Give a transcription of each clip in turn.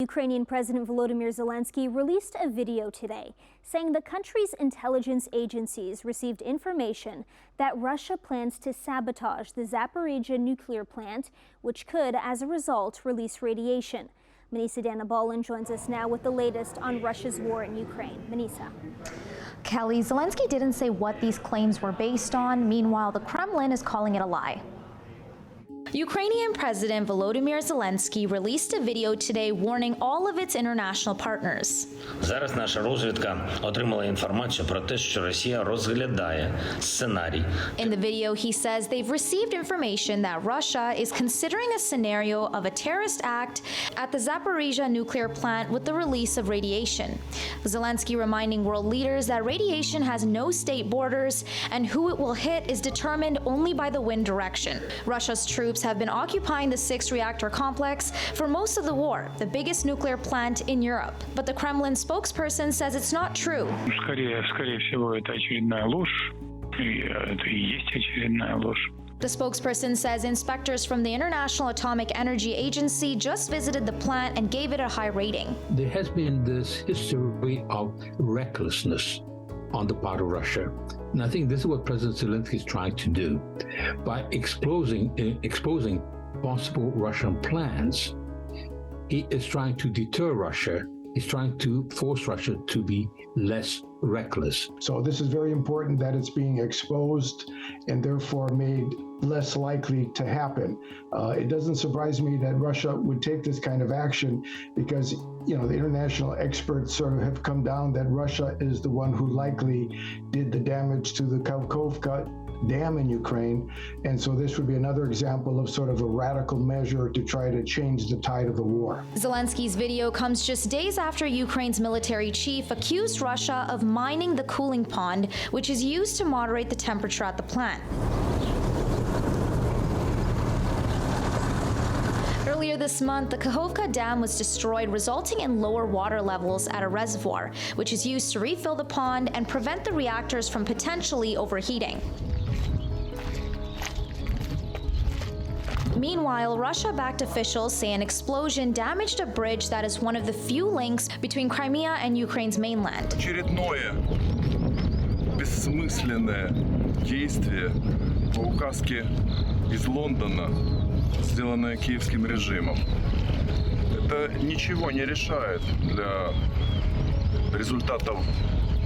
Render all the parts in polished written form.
Ukrainian President Volodymyr Zelenskyy released a video today saying the country's intelligence agencies received information that Russia plans to sabotage the Zaporizhzhia nuclear plant, which could, as a result, release radiation. Manisa Danabalan joins us now with the latest on Russia's war in Ukraine. Manisa. Kelly, Zelenskyy didn't say what these claims were based on. Meanwhile, the Kremlin is calling it a lie. Ukrainian President Volodymyr Zelenskyy released a video today warning all of its international partners. Зараз наша розвідка отримала інформацію про те, що Росія розглядає сценарій. In the video, he says they've received information that Russia is considering a scenario of a terrorist act at the Zaporizhzhia nuclear plant with the release of radiation. Zelenskyy reminding world leaders that radiation has no state borders and who it will hit is determined only by the wind direction. Russia's troops have been occupying the 6-reactor complex for most of the war, the biggest nuclear plant in Europe. But the Kremlin spokesperson says it's not true. Скорее всего, это очередная ложь, и это и есть очередная ложь. The spokesperson says inspectors from the International Atomic Energy Agency just visited the plant and gave it a high rating. There has been this history of recklessness on the part of Russia. And I think this is what President Zelenskyy is trying to do. By exposing possible Russian plans, he is trying to deter Russia. He's trying to force Russia to be less reckless. So this is very important that it's being exposed and therefore made less likely to happen. It doesn't surprise me that Russia would take this kind of action because, you know, the international experts sort of have come down that Russia is the one who likely did the damage to the Kakhovka dam in Ukraine. And so this would be another example of sort of a radical measure to try to change the tide of the war. Zelensky's video comes just days after Ukraine's military chief accused Russia of mining the cooling pond, which is used to moderate the temperature at the plant. Earlier this month, the Kakhovka Dam was destroyed, resulting in lower water levels at a reservoir, which is used to refill the pond and prevent the reactors from potentially overheating. Meanwhile, Russia-backed officials say an explosion damaged a bridge that is one of the few links between Crimea and Ukraine's mainland. Очередное бессмысленное действие по указке из Лондона, сделанное киевским режимом. Это ничего не решает для результатов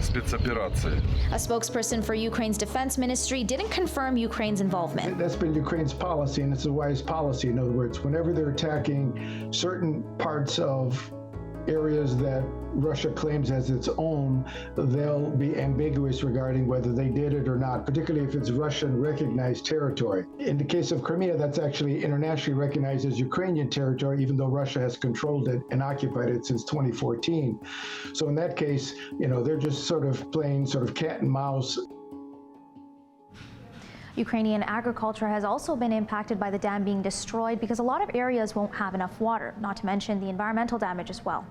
спецоперации. A spokesperson for Ukraine's defense ministry didn't confirm Ukraine's involvement. That's been Ukraine's policy, and it's a wise policy. In other words, whenever they're attacking certain parts of areas that Russia claims as its own, they'll be ambiguous regarding whether they did it or not, particularly if it's Russian recognized territory. In the case of Crimea, that's actually internationally recognized as Ukrainian territory, even though Russia has controlled it and occupied it since 2014. So in that case, you know, they're just sort of playing sort of cat and mouse. Ukrainian agriculture has also been impacted by the dam being destroyed because a lot of areas won't have enough water, not to mention the environmental damage as well.